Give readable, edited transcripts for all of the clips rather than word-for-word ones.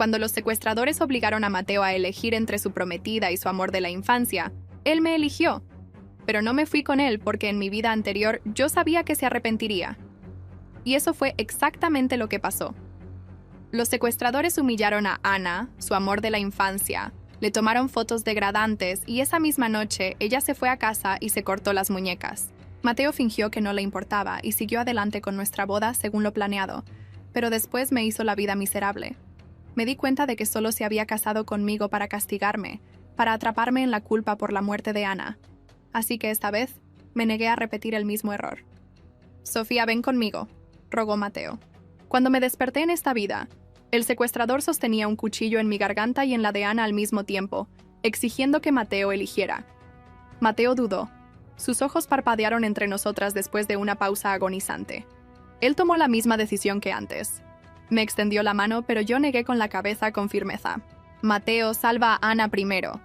Cuando los secuestradores obligaron a Mateo a elegir entre su prometida y su amor de la infancia, él me eligió. Pero no me fui con él porque en mi vida anterior yo sabía que se arrepentiría. Y eso fue exactamente lo que pasó. Los secuestradores humillaron a Ana, su amor de la infancia, le tomaron fotos degradantes y esa misma noche ella se fue a casa y se cortó las muñecas. Mateo fingió que no le importaba y siguió adelante con nuestra boda según lo planeado, pero después me hizo la vida miserable. Me di cuenta de que solo se había casado conmigo para castigarme, para atraparme en la culpa por la muerte de Ana. Así que esta vez me negué a repetir el mismo error. «Sofía, ven conmigo», rogó Mateo. Cuando me desperté en esta vida, el secuestrador sostenía un cuchillo en mi garganta y en la de Ana al mismo tiempo, exigiendo que Mateo eligiera. Mateo dudó. Sus ojos parpadearon entre nosotras después de una pausa agonizante. Él tomó la misma decisión que antes. Me extendió la mano, pero yo negué con la cabeza con firmeza. «Mateo, salva a Ana primero.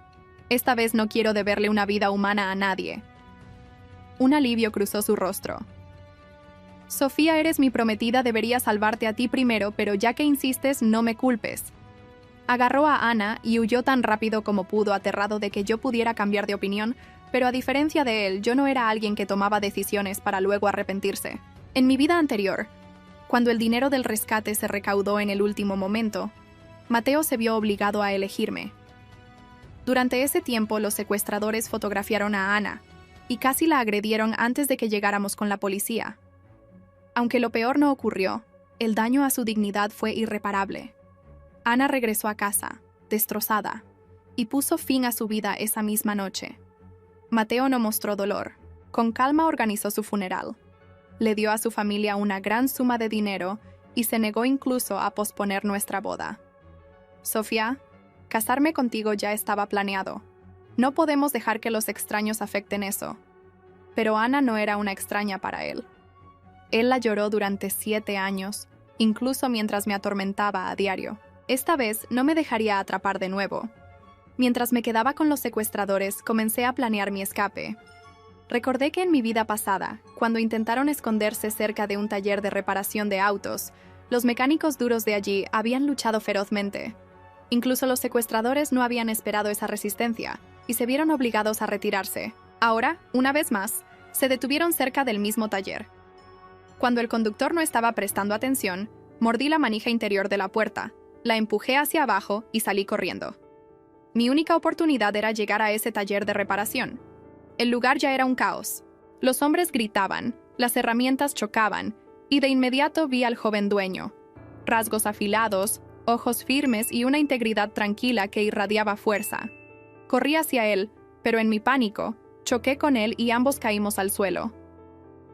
Esta vez no quiero deberle una vida humana a nadie». Un alivio cruzó su rostro. «Sofía, eres mi prometida, debería salvarte a ti primero, pero ya que insistes, no me culpes». Agarró a Ana y huyó tan rápido como pudo, aterrado de que yo pudiera cambiar de opinión, pero a diferencia de él, yo no era alguien que tomaba decisiones para luego arrepentirse. En mi vida anterior, cuando el dinero del rescate se recaudó en el último momento, Mateo se vio obligado a elegirme. Durante ese tiempo, los secuestradores fotografiaron a Ana y casi la agredieron antes de que llegáramos con la policía. Aunque lo peor no ocurrió, el daño a su dignidad fue irreparable. Ana regresó a casa, destrozada, y puso fin a su vida esa misma noche. Mateo no mostró dolor. Con calma organizó su funeral. Le dio a su familia una gran suma de dinero y se negó incluso a posponer nuestra boda. «Sofía, casarme contigo ya estaba planeado. No podemos dejar que los extraños afecten eso». Pero Ana no era una extraña para él. Él la lloró durante 7 años, incluso mientras me atormentaba a diario. Esta vez no me dejaría atrapar de nuevo. Mientras me quedaba con los secuestradores, comencé a planear mi escape. Recordé que en mi vida pasada, cuando intentaron esconderse cerca de un taller de reparación de autos, los mecánicos duros de allí habían luchado ferozmente. Incluso los secuestradores no habían esperado esa resistencia y se vieron obligados a retirarse. Ahora, una vez más, se detuvieron cerca del mismo taller. Cuando el conductor no estaba prestando atención, mordí la manija interior de la puerta, la empujé hacia abajo y salí corriendo. Mi única oportunidad era llegar a ese taller de reparación. El lugar ya era un caos. Los hombres gritaban, las herramientas chocaban, y de inmediato vi al joven dueño. Rasgos afilados, ojos firmes y una integridad tranquila que irradiaba fuerza. Corrí hacia él, pero en mi pánico, choqué con él y ambos caímos al suelo.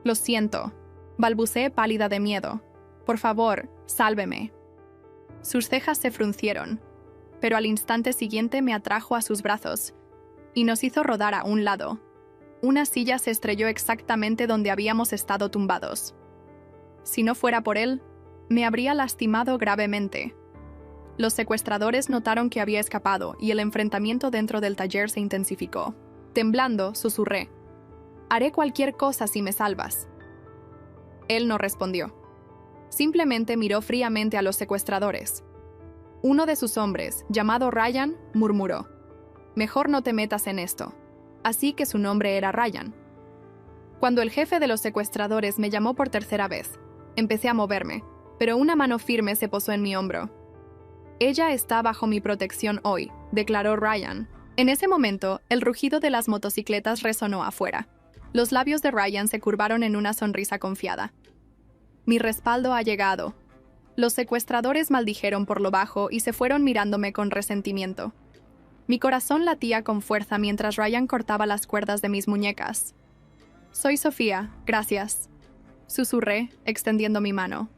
«Lo siento», balbuceé pálida de miedo. «Por favor, sálveme». Sus cejas se fruncieron, pero al instante siguiente me atrajo a sus brazos y nos hizo rodar a un lado. Una silla se estrelló exactamente donde habíamos estado tumbados. Si no fuera por él, me habría lastimado gravemente. Los secuestradores notaron que había escapado y el enfrentamiento dentro del taller se intensificó. Temblando, susurré: «Haré cualquier cosa si me salvas». Él no respondió. Simplemente miró fríamente a los secuestradores. Uno de sus hombres, llamado Ryan, murmuró: «Mejor no te metas en esto». Así que su nombre era Ryan. Cuando el jefe de los secuestradores me llamó por tercera vez, empecé a moverme, pero una mano firme se posó en mi hombro. «Ella está bajo mi protección hoy», declaró Ryan. En ese momento, el rugido de las motocicletas resonó afuera. Los labios de Ryan se curvaron en una sonrisa confiada. «Mi respaldo ha llegado». Los secuestradores maldijeron por lo bajo y se fueron mirándome con resentimiento. Mi corazón latía con fuerza mientras Ryan cortaba las cuerdas de mis muñecas. «Soy Sofía, gracias», susurré, extendiendo mi mano.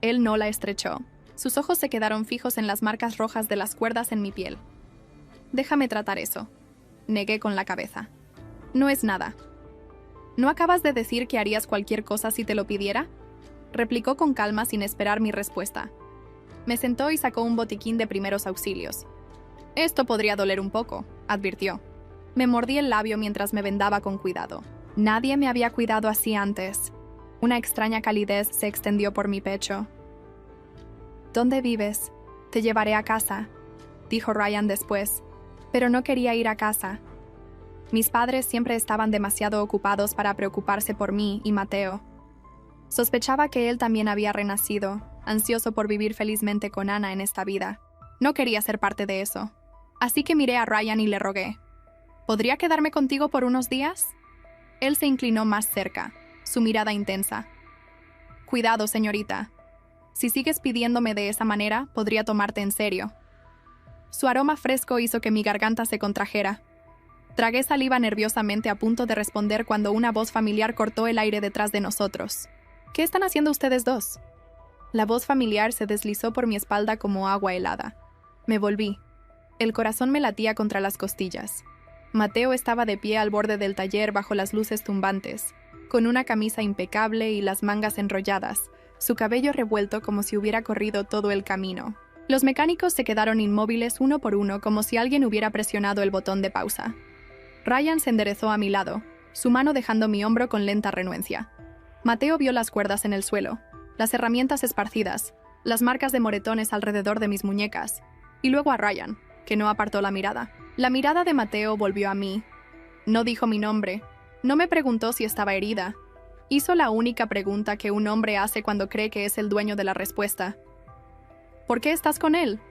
Él no la estrechó. Sus ojos se quedaron fijos en las marcas rojas de las cuerdas en mi piel. «Déjame tratar eso», negué con la cabeza. «No es nada». «¿No acabas de decir que harías cualquier cosa si te lo pidiera?», replicó con calma sin esperar mi respuesta. Me sentó y sacó un botiquín de primeros auxilios. «Esto podría doler un poco», advirtió. Me mordí el labio mientras me vendaba con cuidado. Nadie me había cuidado así antes. Una extraña calidez se extendió por mi pecho. «¿Dónde vives?», Te llevaré a casa, dijo Ryan después, pero no quería ir a casa. Mis padres siempre estaban demasiado ocupados para preocuparse por mí y Mateo. Sospechaba que él también había renacido, ansioso por vivir felizmente con Ana en esta vida. No quería ser parte de eso. Así que miré a Ryan y le rogué: ¿podría quedarme contigo por unos días? Él se inclinó más cerca, su mirada intensa. Cuidado, señorita. Si sigues pidiéndome de esa manera, podría tomarte en serio. Su aroma fresco hizo que mi garganta se contrajera. Tragué saliva nerviosamente a punto de responder cuando una voz familiar cortó el aire detrás de nosotros. ¿Qué están haciendo ustedes dos? La voz familiar se deslizó por mi espalda como agua helada. Me volví. El corazón me latía contra las costillas. Mateo estaba de pie al borde del taller bajo las luces tumbantes, con una camisa impecable y las mangas enrolladas, su cabello revuelto como si hubiera corrido todo el camino. Los mecánicos se quedaron inmóviles uno por uno como si alguien hubiera presionado el botón de pausa. Ryan se enderezó a mi lado, su mano dejando mi hombro con lenta renuencia. Mateo vio las cuerdas en el suelo, las herramientas esparcidas, las marcas de moretones alrededor de mis muñecas, y luego a Ryan, que no apartó la mirada. La mirada de Mateo volvió a mí. No dijo mi nombre, no me preguntó si estaba herida. Hizo la única pregunta que un hombre hace cuando cree que es el dueño de la respuesta. ¿Por qué estás con él?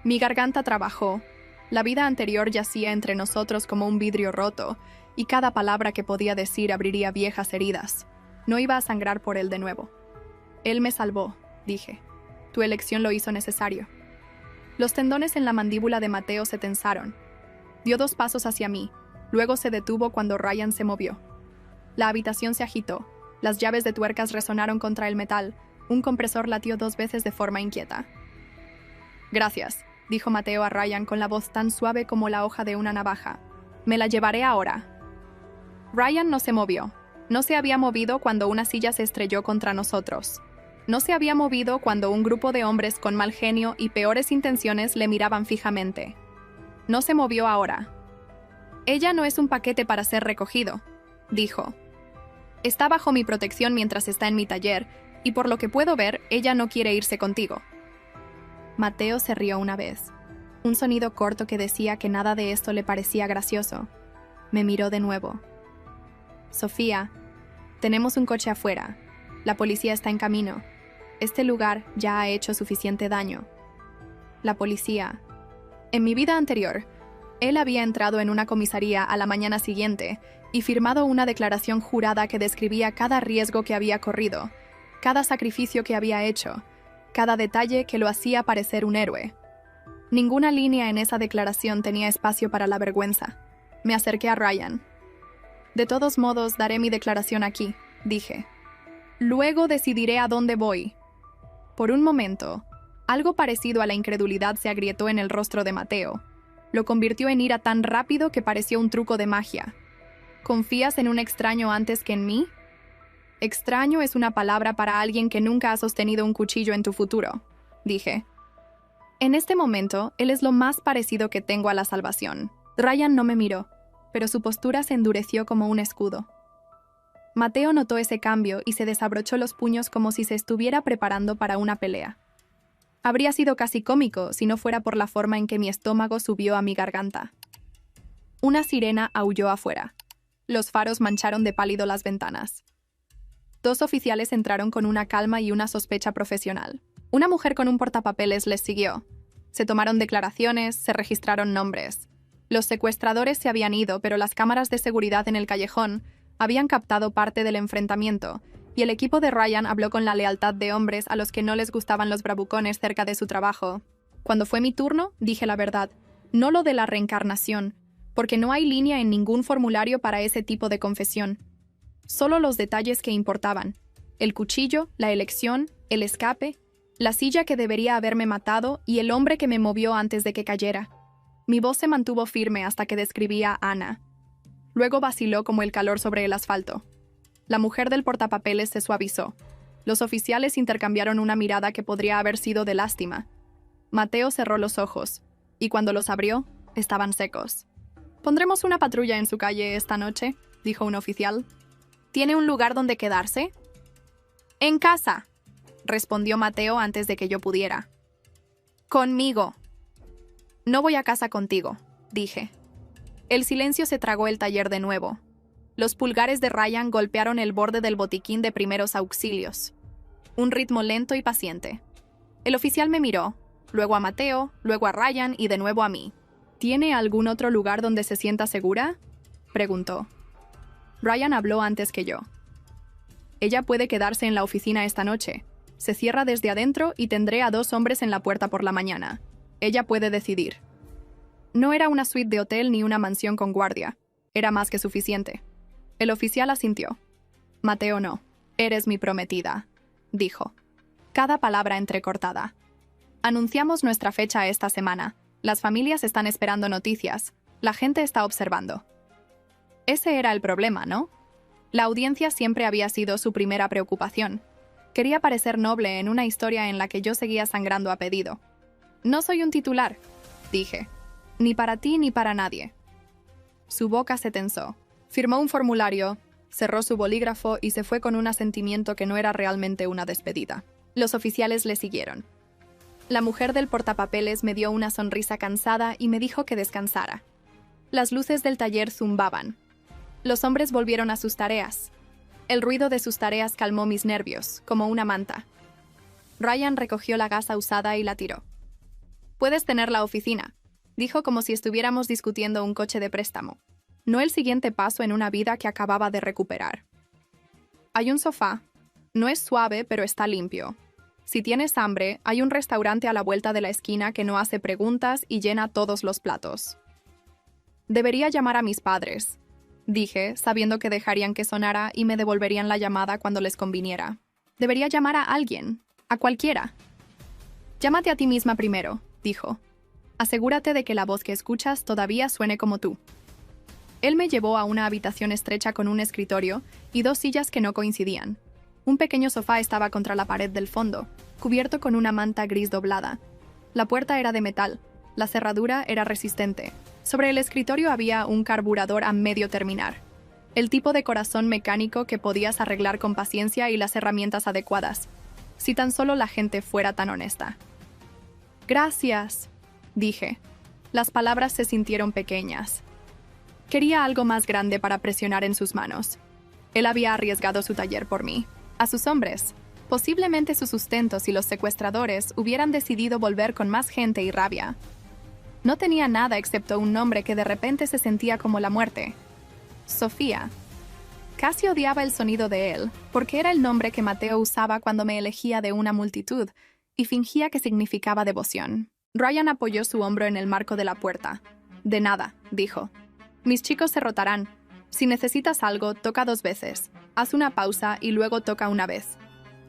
Mi garganta trabajó. La vida anterior yacía entre nosotros como un vidrio roto, y cada palabra que podía decir abriría viejas heridas. No iba a sangrar por él de nuevo. Él me salvó, dije. Tu elección lo hizo necesario. Los tendones en la mandíbula de Mateo se tensaron. Dio 2 pasos hacia mí, luego se detuvo cuando Ryan se movió. La habitación se agitó, las llaves de tuercas resonaron contra el metal, un compresor latió 2 veces de forma inquieta. Gracias, dijo Mateo a Ryan con la voz tan suave como la hoja de una navaja. Me la llevaré ahora. Ryan no se movió. No se había movido cuando una silla se estrelló contra nosotros. No se había movido cuando un grupo de hombres con mal genio y peores intenciones le miraban fijamente. No se movió ahora. Ella no es un paquete para ser recogido, dijo. Está bajo mi protección mientras está en mi taller, y por lo que puedo ver, ella no quiere irse contigo. Mateo se rió una vez. Un sonido corto que decía que nada de esto le parecía gracioso. Me miró de nuevo. Sofía, tenemos un coche afuera. La policía está en camino. Este lugar ya ha hecho suficiente daño. La policía. En mi vida anterior, él había entrado en una comisaría a la mañana siguiente y firmado una declaración jurada que describía cada riesgo que había corrido, cada sacrificio que había hecho, cada detalle que lo hacía parecer un héroe. Ninguna línea en esa declaración tenía espacio para la vergüenza. Me acerqué a Ryan. De todos modos, daré mi declaración aquí, dije. Luego decidiré a dónde voy. Por un momento, algo parecido a la incredulidad se agrietó en el rostro de Mateo. Lo convirtió en ira tan rápido que pareció un truco de magia. ¿Confías en un extraño antes que en mí? Extraño es una palabra para alguien que nunca ha sostenido un cuchillo en tu futuro, dije. En este momento, él es lo más parecido que tengo a la salvación. Ryan no me miró, pero su postura se endureció como un escudo. Mateo notó ese cambio y se desabrochó los puños como si se estuviera preparando para una pelea. Habría sido casi cómico si no fuera por la forma en que mi estómago subió a mi garganta. Una sirena aulló afuera. Los faros mancharon de pálido las ventanas. 2 oficiales entraron con una calma y una sospecha profesional. Una mujer con un portapapeles les siguió. Se tomaron declaraciones, se registraron nombres. Los secuestradores se habían ido, pero las cámaras de seguridad en el callejón habían captado parte del enfrentamiento, y el equipo de Ryan habló con la lealtad de hombres a los que no les gustaban los bravucones cerca de su trabajo. Cuando fue mi turno, dije la verdad, no lo de la reencarnación, porque no hay línea en ningún formulario para ese tipo de confesión. Solo los detalles que importaban: el cuchillo, la elección, el escape, la silla que debería haberme matado y el hombre que me movió antes de que cayera. Mi voz se mantuvo firme hasta que describía a Ana. Luego vaciló como el calor sobre el asfalto. La mujer del portapapeles se suavizó. Los oficiales intercambiaron una mirada que podría haber sido de lástima. Mateo cerró los ojos, y cuando los abrió, estaban secos. «Pondremos una patrulla en su calle esta noche», dijo un oficial. «¿Tiene un lugar donde quedarse?» «En casa», respondió Mateo antes de que yo pudiera. Conmigo. No voy a casa contigo, dije. El silencio se tragó el taller de nuevo. Los pulgares de Ryan golpearon el borde del botiquín de primeros auxilios. Un ritmo lento y paciente. El oficial me miró, luego a Mateo, luego a Ryan y de nuevo a mí. ¿Tiene algún otro lugar donde se sienta segura?, preguntó. Ryan habló antes que yo. Ella puede quedarse en la oficina esta noche. Se cierra desde adentro y tendré a 2 hombres en la puerta por la mañana. Ella puede decidir. No era una suite de hotel ni una mansión con guardia. Era más que suficiente. El oficial asintió. Mateo no. Eres mi prometida, dijo. Cada palabra entrecortada. Anunciamos nuestra fecha esta semana. Las familias están esperando noticias. La gente está observando. Ese era el problema, ¿no? La audiencia siempre había sido su primera preocupación. Quería parecer noble en una historia en la que yo seguía sangrando a pedido. No soy un titular, dije. Ni para ti ni para nadie. Su boca se tensó. Firmó un formulario, cerró su bolígrafo y se fue con un asentimiento que no era realmente una despedida. Los oficiales le siguieron. La mujer del portapapeles me dio una sonrisa cansada y me dijo que descansara. Las luces del taller zumbaban. Los hombres volvieron a sus tareas. El ruido de sus tareas calmó mis nervios, como una manta. Ryan recogió la gasa usada y la tiró. «Puedes tener la oficina», dijo como si estuviéramos discutiendo un coche de préstamo. No el siguiente paso en una vida que acababa de recuperar. Hay un sofá. No es suave, pero está limpio. Si tienes hambre, hay un restaurante a la vuelta de la esquina que no hace preguntas y llena todos los platos. Debería llamar a mis padres, dije, sabiendo que dejarían que sonara y me devolverían la llamada cuando les conviniera. Debería llamar a alguien, a cualquiera. Llámate a ti misma primero, dijo. Asegúrate de que la voz que escuchas todavía suene como tú. Él me llevó a una habitación estrecha con un escritorio y 2 sillas que no coincidían. Un pequeño sofá estaba contra la pared del fondo, cubierto con una manta gris doblada. La puerta era de metal, la cerradura era resistente. Sobre el escritorio había un carburador a medio terminar. El tipo de corazón mecánico que podías arreglar con paciencia y las herramientas adecuadas. Si tan solo la gente fuera tan honesta. «Gracias», dije. Las palabras se sintieron pequeñas. Quería algo más grande para presionar en sus manos. Él había arriesgado su taller por mí. A sus hombres. Posiblemente sus sustentos y los secuestradores hubieran decidido volver con más gente y rabia. No tenía nada excepto un nombre que de repente se sentía como la muerte. Sofía. Casi odiaba el sonido de él, porque era el nombre que Mateo usaba cuando me elegía de una multitud, y fingía que significaba devoción. Ryan apoyó su hombro en el marco de la puerta. «De nada», dijo. «Mis chicos se rotarán. Si necesitas algo, toca 2 veces. Haz una pausa y luego toca una vez.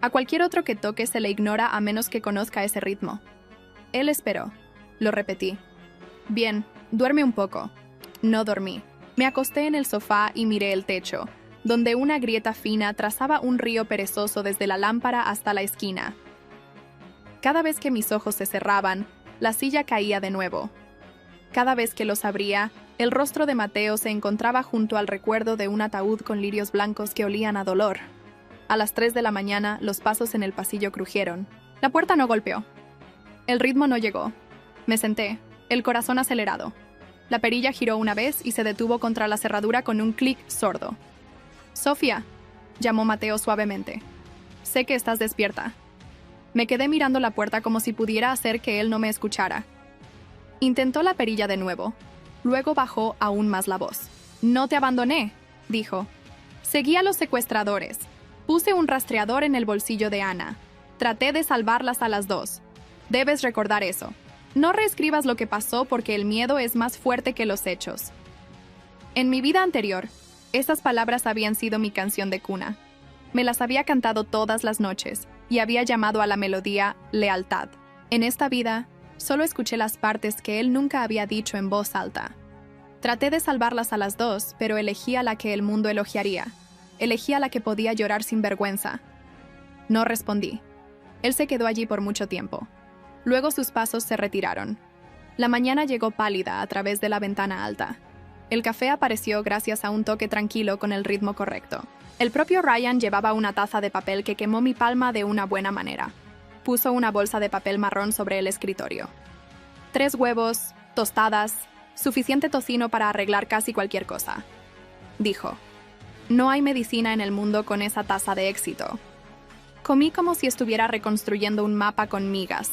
A cualquier otro que toque se le ignora a menos que conozca ese ritmo». Él esperó. Lo repetí. «Bien, duerme un poco». No dormí. Me acosté en el sofá y miré el techo, donde una grieta fina trazaba un río perezoso desde la lámpara hasta la esquina. Cada vez que mis ojos se cerraban, la silla caía de nuevo. Cada vez que los abría, el rostro de Mateo se encontraba junto al recuerdo de un ataúd con lirios blancos que olían a dolor. A las 3 de la mañana, los pasos en el pasillo crujieron. La puerta no golpeó. El ritmo no llegó. Me senté, el corazón acelerado. La perilla giró una vez y se detuvo contra la cerradura con un clic sordo. «Sofía», llamó Mateo suavemente. «Sé que estás despierta». Me quedé mirando la puerta como si pudiera hacer que él no me escuchara. Intentó la perilla de nuevo. Luego bajó aún más la voz. «No te abandoné», dijo. «Seguí a los secuestradores. Puse un rastreador en el bolsillo de Ana. Traté de salvarlas a las 2. Debes recordar eso. No reescribas lo que pasó porque el miedo es más fuerte que los hechos». En mi vida anterior, esas palabras habían sido mi canción de cuna. Me las había cantado todas las noches y había llamado a la melodía lealtad. En esta vida, solo escuché las partes que él nunca había dicho en voz alta. Traté de salvarlas a las 2, pero elegí a la que el mundo elogiaría. Elegí a la que podía llorar sin vergüenza. No respondí. Él se quedó allí por mucho tiempo. Luego sus pasos se retiraron. La mañana llegó pálida a través de la ventana alta. El café apareció gracias a un toque tranquilo con el ritmo correcto. El propio Ryan llevaba una taza de papel que quemó mi palma de una buena manera. Puso una bolsa de papel marrón sobre el escritorio. 3 huevos, tostadas, suficiente tocino para arreglar casi cualquier cosa. Dijo, no hay medicina en el mundo con esa tasa de éxito. Comí como si estuviera reconstruyendo un mapa con migas.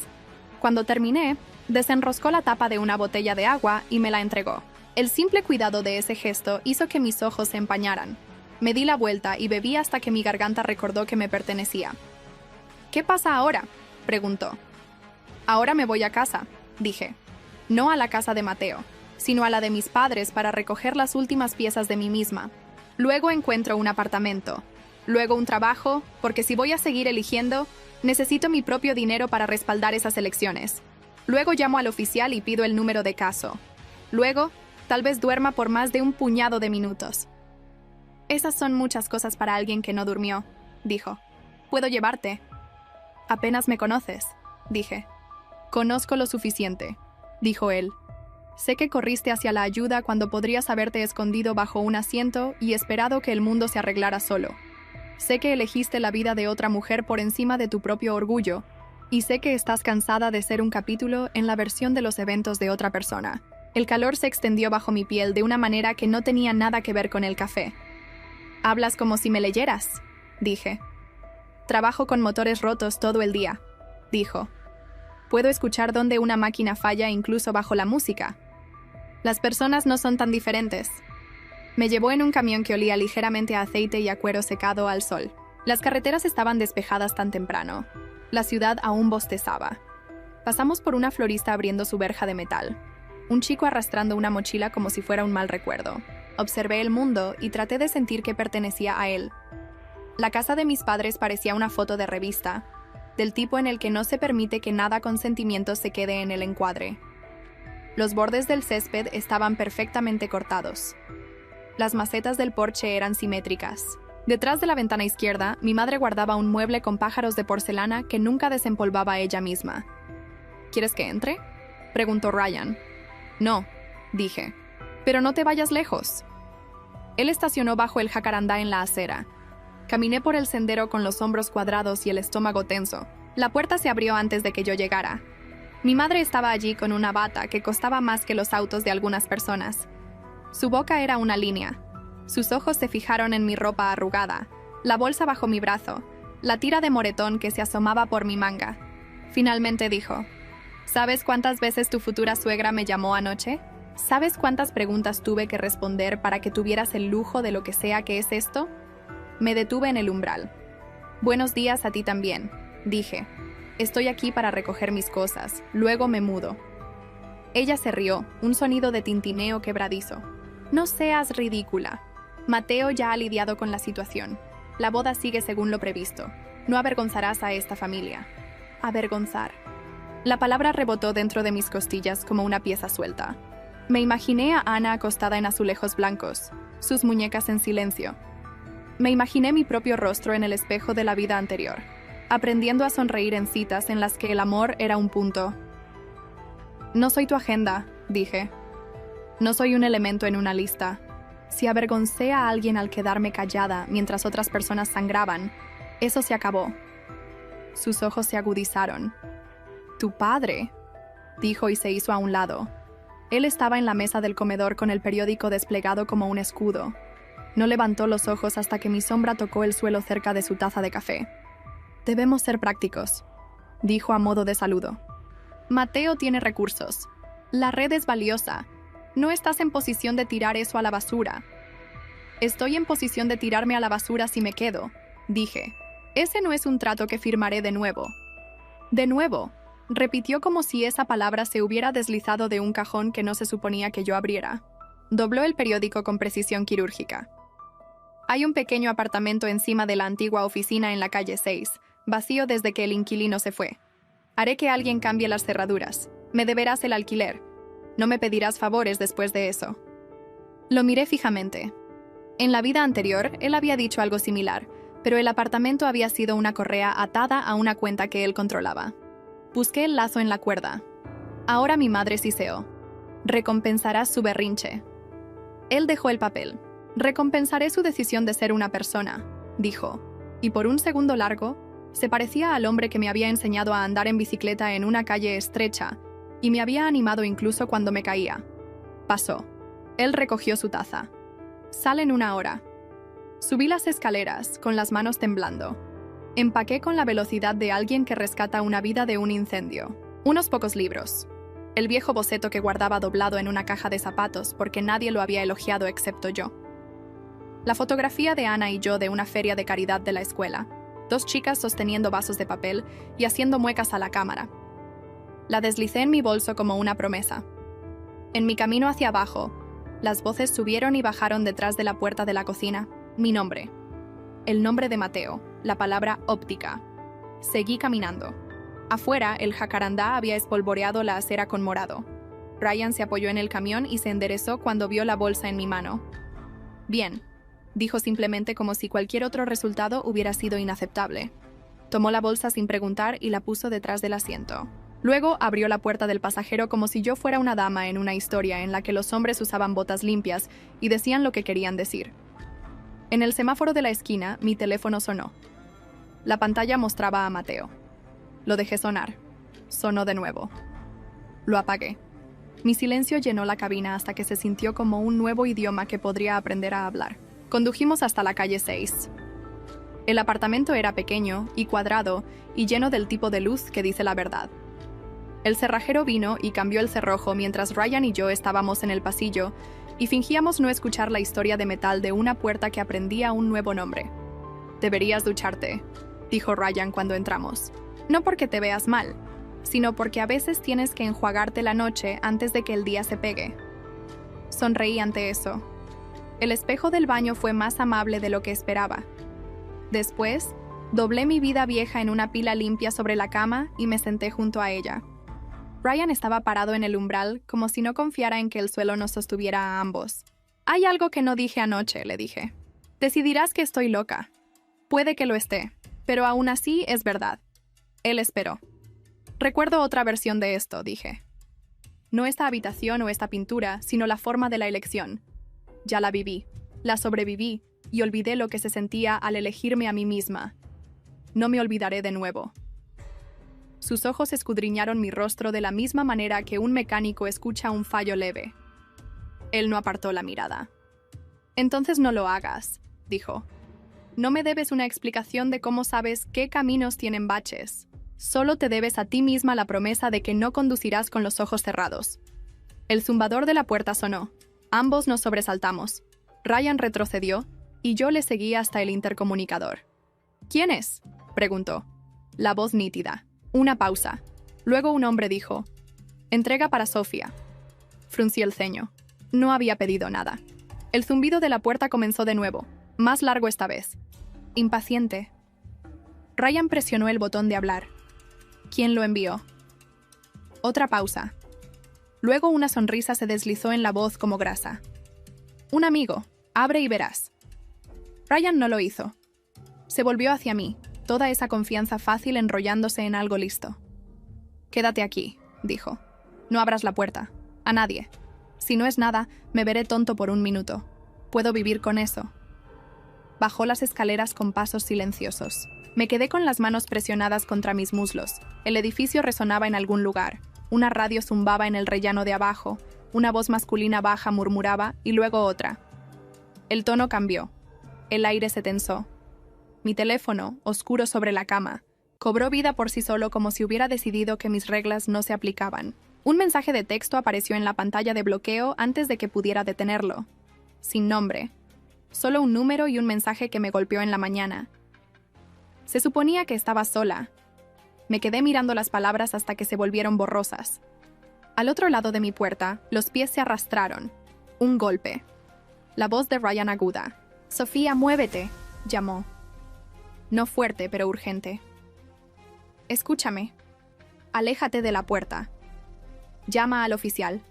Cuando terminé, desenroscó la tapa de una botella de agua y me la entregó. El simple cuidado de ese gesto hizo que mis ojos se empañaran. Me di la vuelta y bebí hasta que mi garganta recordó que me pertenecía. ¿Qué pasa ahora?, preguntó. Ahora me voy a casa, dije. No a la casa de Mateo, sino a la de mis padres para recoger las últimas piezas de mí misma. Luego encuentro un apartamento. Luego un trabajo, porque si voy a seguir eligiendo, necesito mi propio dinero para respaldar esas elecciones. Luego llamo al oficial y pido el número de caso. Luego, tal vez duerma por más de un puñado de minutos. Esas son muchas cosas para alguien que no durmió, dijo. Puedo llevarte. Apenas me conoces, dije. Conozco lo suficiente, dijo él. Sé que corriste hacia la ayuda cuando podrías haberte escondido bajo un asiento y esperado que el mundo se arreglara solo. Sé que elegiste la vida de otra mujer por encima de tu propio orgullo, y sé que estás cansada de ser un capítulo en la versión de los eventos de otra persona. El calor se extendió bajo mi piel de una manera que no tenía nada que ver con el café. Hablas como si me leyeras, dije. Trabajo con motores rotos todo el día, dijo. Puedo escuchar dónde una máquina falla incluso bajo la música. Las personas no son tan diferentes. Me llevó en un camión que olía ligeramente a aceite y a cuero secado al sol. Las carreteras estaban despejadas tan temprano. La ciudad aún bostezaba. Pasamos por una florista abriendo su verja de metal. Un chico arrastrando una mochila como si fuera un mal recuerdo. Observé el mundo y traté de sentir que pertenecía a él. La casa de mis padres parecía una foto de revista, del tipo en el que no se permite que nada con sentimientos se quede en el encuadre. Los bordes del césped estaban perfectamente cortados. Las macetas del porche eran simétricas. Detrás de la ventana izquierda, mi madre guardaba un mueble con pájaros de porcelana que nunca desempolvaba ella misma. ¿Quieres que entre?, preguntó Ryan. No, dije. Pero no te vayas lejos. Él estacionó bajo el jacarandá en la acera. Caminé por el sendero con los hombros cuadrados y el estómago tenso. La puerta se abrió antes de que yo llegara. Mi madre estaba allí con una bata que costaba más que los autos de algunas personas. Su boca era una línea. Sus ojos se fijaron en mi ropa arrugada, la bolsa bajo mi brazo, la tira de moretón que se asomaba por mi manga. Finalmente dijo, ¿sabes cuántas veces tu futura suegra me llamó anoche? ¿Sabes cuántas preguntas tuve que responder para que tuvieras el lujo de lo que sea que es esto? Me detuve en el umbral. Buenos días a ti también, dije. Estoy aquí para recoger mis cosas, luego me mudo. Ella se rió, un sonido de tintineo quebradizo. No seas ridícula. Mateo ya ha lidiado con la situación. La boda sigue según lo previsto. No avergonzarás a esta familia. Avergonzar. La palabra rebotó dentro de mis costillas como una pieza suelta. Me imaginé a Ana acostada en azulejos blancos, sus muñecas en silencio. Me imaginé mi propio rostro en el espejo de la vida anterior, aprendiendo a sonreír en citas en las que el amor era un punto. No soy tu agenda, dije. No soy un elemento en una lista. Si avergoncé a alguien al quedarme callada mientras otras personas sangraban, eso se acabó. Sus ojos se agudizaron. «Tu padre», dijo y se hizo a un lado. Él estaba en la mesa del comedor con el periódico desplegado como un escudo. No levantó los ojos hasta que mi sombra tocó el suelo cerca de su taza de café. «Debemos ser prácticos», dijo a modo de saludo. «Mateo tiene recursos. La red es valiosa. No estás en posición de tirar eso a la basura». «Estoy en posición de tirarme a la basura si me quedo», dije. «Ese no es un trato que firmaré de nuevo». «De nuevo», repitió como si esa palabra se hubiera deslizado de un cajón que no se suponía que yo abriera. Dobló el periódico con precisión quirúrgica. «Hay un pequeño apartamento encima de la antigua oficina en la calle 6, vacío desde que el inquilino se fue. Haré que alguien cambie las cerraduras. Me deberás el alquiler. No me pedirás favores después de eso». Lo miré fijamente. En la vida anterior, él había dicho algo similar, pero el apartamento había sido una correa atada a una cuenta que él controlaba. Busqué el lazo en la cuerda. Ahora mi madre siseó. «Recompensarás su berrinche». Él dejó el papel. «Recompensaré su decisión de ser una persona», dijo. Y por un segundo largo, Se parecía al hombre que me había enseñado a andar en bicicleta en una calle estrecha y me había animado incluso cuando me caía. Pasó. Él recogió su taza. Sal en 1 hora. Subí las escaleras, con las manos temblando. Empaqué con la velocidad de alguien que rescata una vida de un incendio. Unos pocos libros. El viejo boceto que guardaba doblado en una caja de zapatos porque nadie lo había elogiado excepto yo. La fotografía de Ana y yo de una feria de caridad de la escuela. 2 chicas sosteniendo vasos de papel y haciendo muecas a la cámara. La deslicé en mi bolso como una promesa. En mi camino hacia abajo, las voces subieron y bajaron detrás de la puerta de la cocina. Mi nombre. El nombre de Mateo. La palabra óptica. Seguí caminando. Afuera, el jacarandá había espolvoreado la acera con morado. Ryan se apoyó en el camión y se enderezó cuando vio la bolsa en mi mano. Bien, dijo simplemente como si cualquier otro resultado hubiera sido inaceptable. Tomó la bolsa sin preguntar y la puso detrás del asiento. Luego abrió la puerta del pasajero como si yo fuera una dama en una historia en la que los hombres usaban botas limpias y decían lo que querían decir. En el semáforo de la esquina, mi teléfono sonó. La pantalla mostraba a Mateo. Lo dejé sonar. Sonó de nuevo. Lo apagué. Mi silencio llenó la cabina hasta que se sintió como un nuevo idioma que podría aprender a hablar. Condujimos hasta la calle 6. El apartamento era pequeño y cuadrado y lleno del tipo de luz que dice la verdad. El cerrajero vino y cambió el cerrojo mientras Ryan y yo estábamos en el pasillo y fingíamos no escuchar la historia de metal de una puerta que aprendía un nuevo nombre. «Deberías ducharte», dijo Ryan cuando entramos. «No porque te veas mal, sino porque a veces tienes que enjuagarte la noche antes de que el día se pegue». Sonreí ante eso. El espejo del baño fue más amable de lo que esperaba. Después, doblé mi vida vieja en una pila limpia sobre la cama y me senté junto a ella. Ryan estaba parado en el umbral, como si no confiara en que el suelo nos sostuviera a ambos. «Hay algo que no dije anoche», le dije. «Decidirás que estoy loca. Puede que lo esté, pero aún así es verdad». Él esperó. «Recuerdo otra versión de esto», dije. «No esta habitación o esta pintura, sino la forma de la elección. Ya la viví, la sobreviví y olvidé lo que se sentía al elegirme a mí misma. No me olvidaré de nuevo». Sus ojos escudriñaron mi rostro de la misma manera que un mecánico escucha un fallo leve. Él no apartó la mirada. «Entonces no lo hagas», dijo. «No me debes una explicación de cómo sabes qué caminos tienen baches. Solo te debes a ti misma la promesa de que no conducirás con los ojos cerrados». El zumbador de la puerta sonó. Ambos nos sobresaltamos. Ryan retrocedió y yo le seguí hasta el intercomunicador. «¿Quién es?», preguntó. La voz nítida. Una pausa. Luego un hombre dijo: «Entrega para Sofía». Fruncí el ceño. No había pedido nada. El zumbido de la puerta comenzó de nuevo, más largo esta vez. Impaciente. Ryan presionó el botón de hablar. «¿Quién lo envió?». Otra pausa. Luego una sonrisa se deslizó en la voz como grasa. «Un amigo. Abre y verás». Ryan no lo hizo. Se volvió hacia mí, toda esa confianza fácil enrollándose en algo listo. «Quédate aquí», dijo. «No abras la puerta. A nadie. Si no es nada, me veré tonto por 1 minuto. Puedo vivir con eso». Bajó las escaleras con pasos silenciosos. Me quedé con las manos presionadas contra mis muslos. El edificio resonaba en algún lugar. Una radio zumbaba en el rellano de abajo. Una voz masculina baja murmuraba y luego otra. El tono cambió. El aire se tensó. Mi teléfono, oscuro sobre la cama, cobró vida por sí solo como si hubiera decidido que mis reglas no se aplicaban. Un mensaje de texto apareció en la pantalla de bloqueo antes de que pudiera detenerlo. Sin nombre. Solo un número y un mensaje que me golpeó en la mañana. Se suponía que estaba sola. Me quedé mirando las palabras hasta que se volvieron borrosas. Al otro lado de mi puerta, los pies se arrastraron. Un golpe. La voz de Ryan aguda. «Sofía, muévete», llamó. No fuerte, pero urgente. «Escúchame. Aléjate de la puerta. Llama al oficial.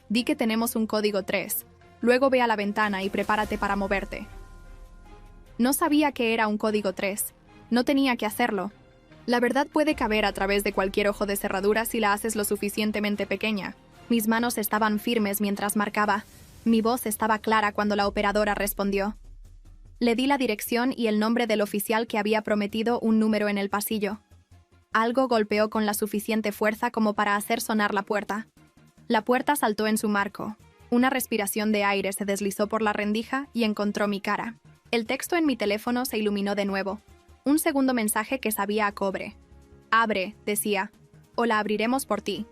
Di que tenemos un código 3. Luego ve a la ventana y prepárate para moverte». No sabía que era un código 3. No tenía que hacerlo. La verdad puede caber a través de cualquier ojo de cerradura si la haces lo suficientemente pequeña. Mis manos estaban firmes mientras marcaba. Mi voz estaba clara cuando la operadora respondió. Le di la dirección y el nombre del oficial que había prometido un número en el pasillo. Algo golpeó con la suficiente fuerza como para hacer sonar la puerta. La puerta saltó en su marco. Una respiración de aire se deslizó por la rendija y encontró mi cara. El texto en mi teléfono se iluminó de nuevo. Un segundo mensaje que sabía a cobre. «Abre», decía, «o la abriremos por ti».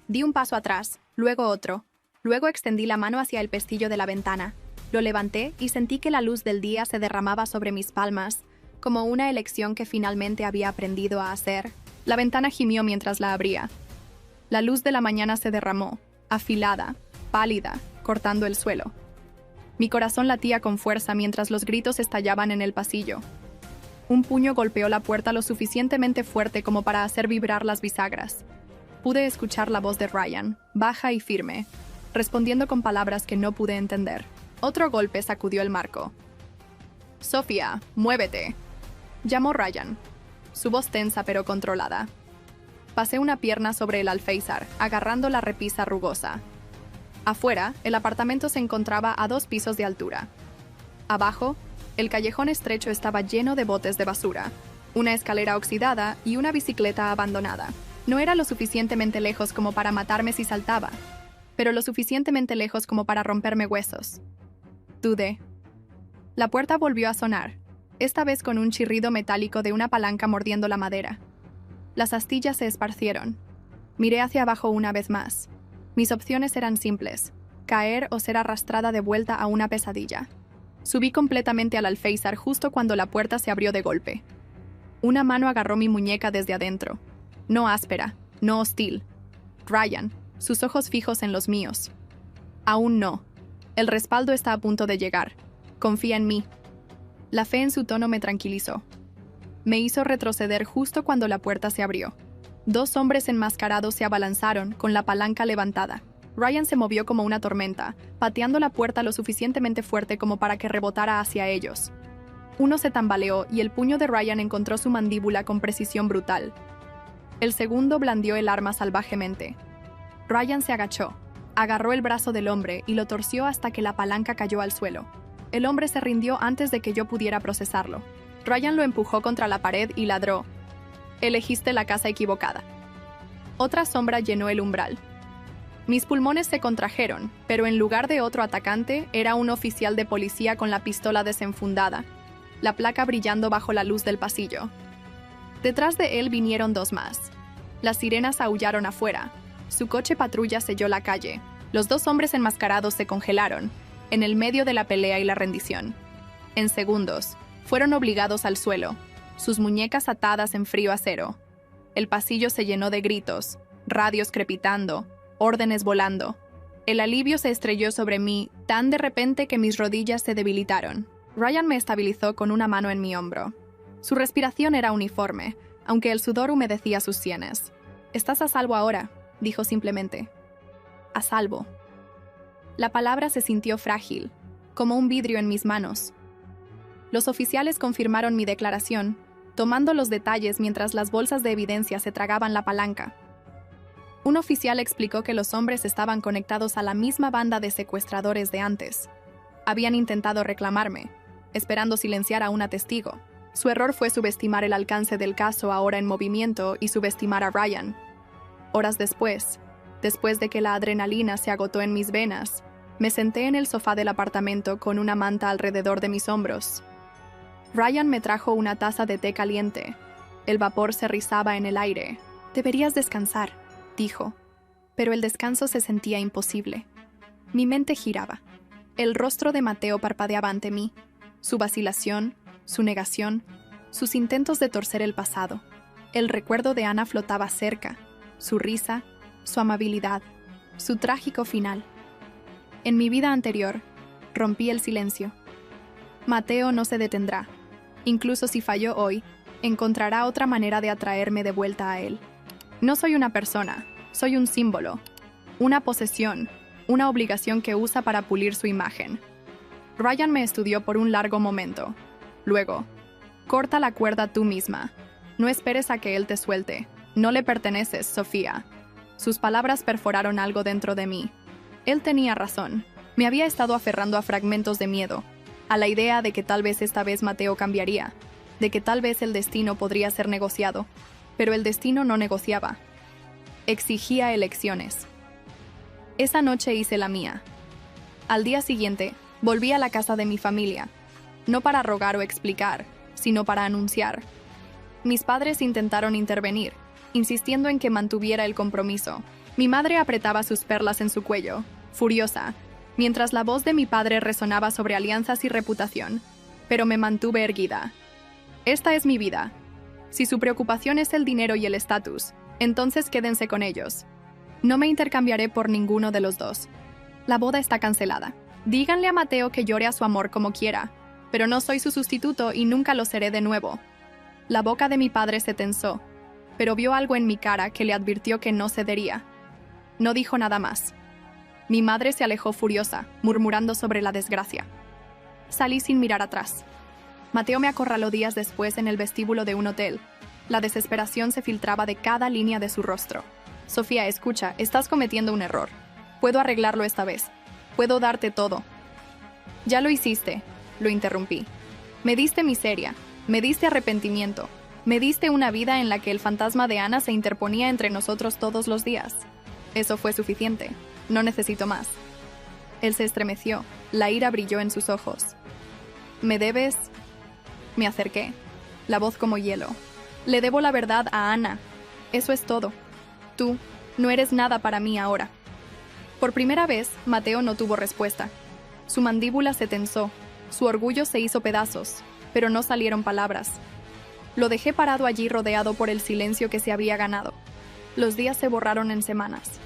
Di un paso atrás, luego otro. Luego extendí la mano hacia el pestillo de la ventana. Lo levanté y sentí que la luz del día se derramaba sobre mis palmas, como una elección que finalmente había aprendido a hacer. La ventana gimió mientras la abría. La luz de la mañana se derramó, afilada, pálida, cortando el suelo. Mi corazón latía con fuerza mientras los gritos estallaban en el pasillo. Un puño golpeó la puerta lo suficientemente fuerte como para hacer vibrar las bisagras. Pude escuchar la voz de Ryan, baja y firme, respondiendo con palabras que no pude entender. Otro golpe sacudió el marco. «Sofía, muévete», llamó Ryan, su voz tensa pero controlada. Pasé una pierna sobre el alféizar, agarrando la repisa rugosa. Afuera, el apartamento se encontraba a 2 pisos de altura. Abajo, el callejón estrecho estaba lleno de botes de basura, una escalera oxidada y una bicicleta abandonada. No era lo suficientemente lejos como para matarme si saltaba, pero lo suficientemente lejos como para romperme huesos. Dudé. La puerta volvió a sonar, esta vez con un chirrido metálico de una palanca mordiendo la madera. Las astillas se esparcieron. Miré hacia abajo una vez más. Mis opciones eran simples: caer o ser arrastrada de vuelta a una pesadilla. Subí completamente al alféizar justo cuando la puerta se abrió de golpe. Una mano agarró mi muñeca desde adentro. No áspera, no hostil. Ryan, sus ojos fijos en los míos. Aún no. El respaldo está a punto de llegar. Confía en mí. La fe en su tono me tranquilizó. Me hizo retroceder justo cuando la puerta se abrió. 2 hombres enmascarados se abalanzaron, con la palanca levantada. Ryan se movió como una tormenta, pateando la puerta lo suficientemente fuerte como para que rebotara hacia ellos. Uno se tambaleó y el puño de Ryan encontró su mandíbula con precisión brutal. El segundo blandió el arma salvajemente. Ryan se agachó, agarró el brazo del hombre y lo torció hasta que la palanca cayó al suelo. El hombre se rindió antes de que yo pudiera procesarlo. Ryan lo empujó contra la pared y ladró: «Elegiste la casa equivocada». Otra sombra llenó el umbral. Mis pulmones se contrajeron, pero en lugar de otro atacante, era un oficial de policía con la pistola desenfundada, la placa brillando bajo la luz del pasillo. Detrás de él vinieron 2 más. Las sirenas aullaron afuera. Su coche patrulla selló la calle. Los 2 hombres enmascarados se congelaron, en el medio de la pelea y la rendición. En segundos, fueron obligados al suelo, sus muñecas atadas en frío acero. El pasillo se llenó de gritos, radios crepitando, órdenes volando. El alivio se estrelló sobre mí tan de repente que mis rodillas se debilitaron. Ryan me estabilizó con una mano en mi hombro. Su respiración era uniforme, aunque el sudor humedecía sus sienes. «Estás a salvo ahora», dijo simplemente. «A salvo». La palabra se sintió frágil, como un vidrio en mis manos. Los oficiales confirmaron mi declaración, tomando los detalles mientras las bolsas de evidencia se tragaban la palanca. Un oficial explicó que los hombres estaban conectados a la misma banda de secuestradores de antes. Habían intentado reclamarme, esperando silenciar a una testigo. Su error fue subestimar el alcance del caso ahora en movimiento y subestimar a Ryan. Horas después de que la adrenalina se agotó en mis venas, me senté en el sofá del apartamento con una manta alrededor de mis hombros. Ryan me trajo una taza de té caliente. El vapor se rizaba en el aire. «Deberías descansar», dijo, pero el descanso se sentía imposible. Mi mente giraba. El rostro de Mateo parpadeaba ante mí. Su vacilación, su negación, sus intentos de torcer el pasado. El recuerdo de Ana flotaba cerca, su risa, su amabilidad, su trágico final. En mi vida anterior, rompí el silencio. Mateo no se detendrá. Incluso si falló hoy, encontrará otra manera de atraerme de vuelta a él. No soy una persona, soy un símbolo, una posesión, una obligación que usa para pulir su imagen. Ryan me estudió por un largo momento. Luego, corta la cuerda tú misma. No esperes a que él te suelte. No le perteneces, Sofía. Sus palabras perforaron algo dentro de mí. Él tenía razón. Me había estado aferrando a fragmentos de miedo, a la idea de que tal vez esta vez Mateo cambiaría, de que tal vez el destino podría ser negociado, pero el destino no negociaba. Exigía elecciones. Esa noche hice la mía. Al día siguiente, volví a la casa de mi familia, no para rogar o explicar, sino para anunciar. Mis padres intentaron intervenir, insistiendo en que mantuviera el compromiso. Mi madre apretaba sus perlas en su cuello, furiosa, mientras la voz de mi padre resonaba sobre alianzas y reputación, pero me mantuve erguida. Esta es mi vida. Si su preocupación es el dinero y el estatus, entonces quédense con ellos. No me intercambiaré por ninguno de los dos. La boda está cancelada. Díganle a Mateo que llore a su amor como quiera, pero no soy su sustituto y nunca lo seré de nuevo. La boca de mi padre se tensó, pero vio algo en mi cara que le advirtió que no cedería. No dijo nada más. Mi madre se alejó furiosa, murmurando sobre la desgracia. Salí sin mirar atrás. Mateo me acorraló días después en el vestíbulo de un hotel. La desesperación se filtraba de cada línea de su rostro. Sofía, escucha, estás cometiendo un error. Puedo arreglarlo esta vez. Puedo darte todo. Ya lo hiciste, lo interrumpí. Me diste miseria, me diste arrepentimiento, me diste una vida en la que el fantasma de Ana se interponía entre nosotros todos los días. Eso fue suficiente. No necesito más. Él se estremeció. La ira brilló en sus ojos. ¿Me debes? Me acerqué, la voz como hielo. Le debo la verdad a Ana. Eso es todo. Tú no eres nada para mí ahora. Por primera vez, Mateo no tuvo respuesta. Su mandíbula se tensó, su orgullo se hizo pedazos, pero no salieron palabras. Lo dejé parado allí rodeado por el silencio que se había ganado. Los días se borraron en semanas.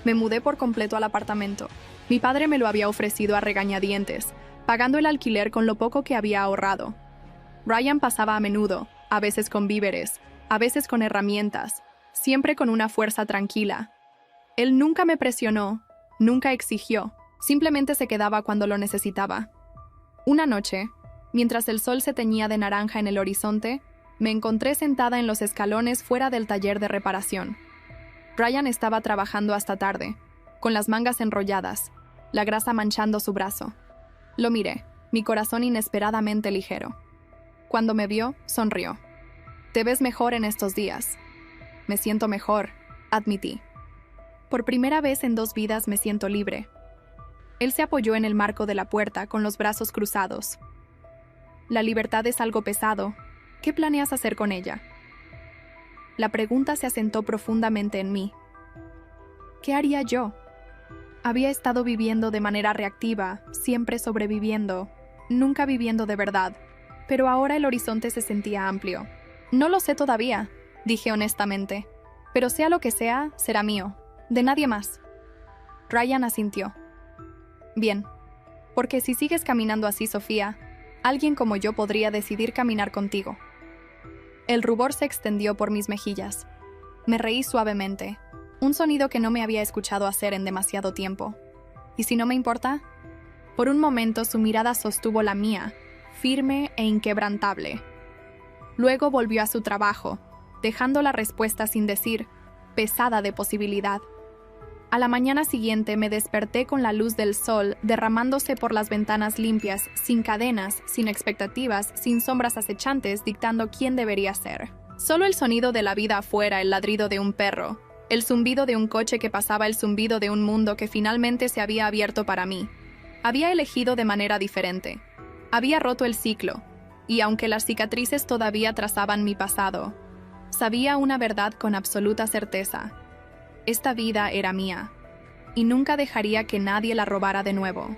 Me mudé por completo al apartamento. Mi padre me lo había ofrecido a regañadientes, pagando el alquiler con lo poco que había ahorrado. Ryan pasaba a menudo, a veces con víveres, a veces con herramientas, siempre con una fuerza tranquila. Él nunca me presionó, nunca exigió, simplemente se quedaba cuando lo necesitaba. Una noche, mientras el sol se teñía de naranja en el horizonte, me encontré sentada en los escalones fuera del taller de reparación. Ryan estaba trabajando hasta tarde, con las mangas enrolladas, la grasa manchando su brazo. Lo miré, mi corazón inesperadamente ligero. Cuando me vio, sonrió. «Te ves mejor en estos días». «Me siento mejor», admití. «Por primera vez en 2 vidas me siento libre». Él se apoyó en el marco de la puerta con los brazos cruzados. «La libertad es algo pesado. ¿Qué planeas hacer con ella?» La pregunta se asentó profundamente en mí. ¿Qué haría yo? Había estado viviendo de manera reactiva, siempre sobreviviendo, nunca viviendo de verdad, pero ahora el horizonte se sentía amplio. «No lo sé todavía», dije honestamente, «pero sea lo que sea, será mío, de nadie más». Ryan asintió. «Bien, porque si sigues caminando así, Sofía, alguien como yo podría decidir caminar contigo». El rubor se extendió por mis mejillas. Me reí suavemente, un sonido que no me había escuchado hacer en demasiado tiempo. ¿Y si no me importa? Por un momento su mirada sostuvo la mía, firme e inquebrantable. Luego volvió a su trabajo, dejando la respuesta sin decir, pesada de posibilidad. A la mañana siguiente me desperté con la luz del sol derramándose por las ventanas limpias, sin cadenas, sin expectativas, sin sombras acechantes dictando quién debería ser. Solo el sonido de la vida afuera, el ladrido de un perro, el zumbido de un coche que pasaba, el zumbido de un mundo que finalmente se había abierto para mí. Había elegido de manera diferente. Había roto el ciclo, y aunque las cicatrices todavía trazaban mi pasado, sabía una verdad con absoluta certeza. Esta vida era mía, y nunca dejaría que nadie la robara de nuevo.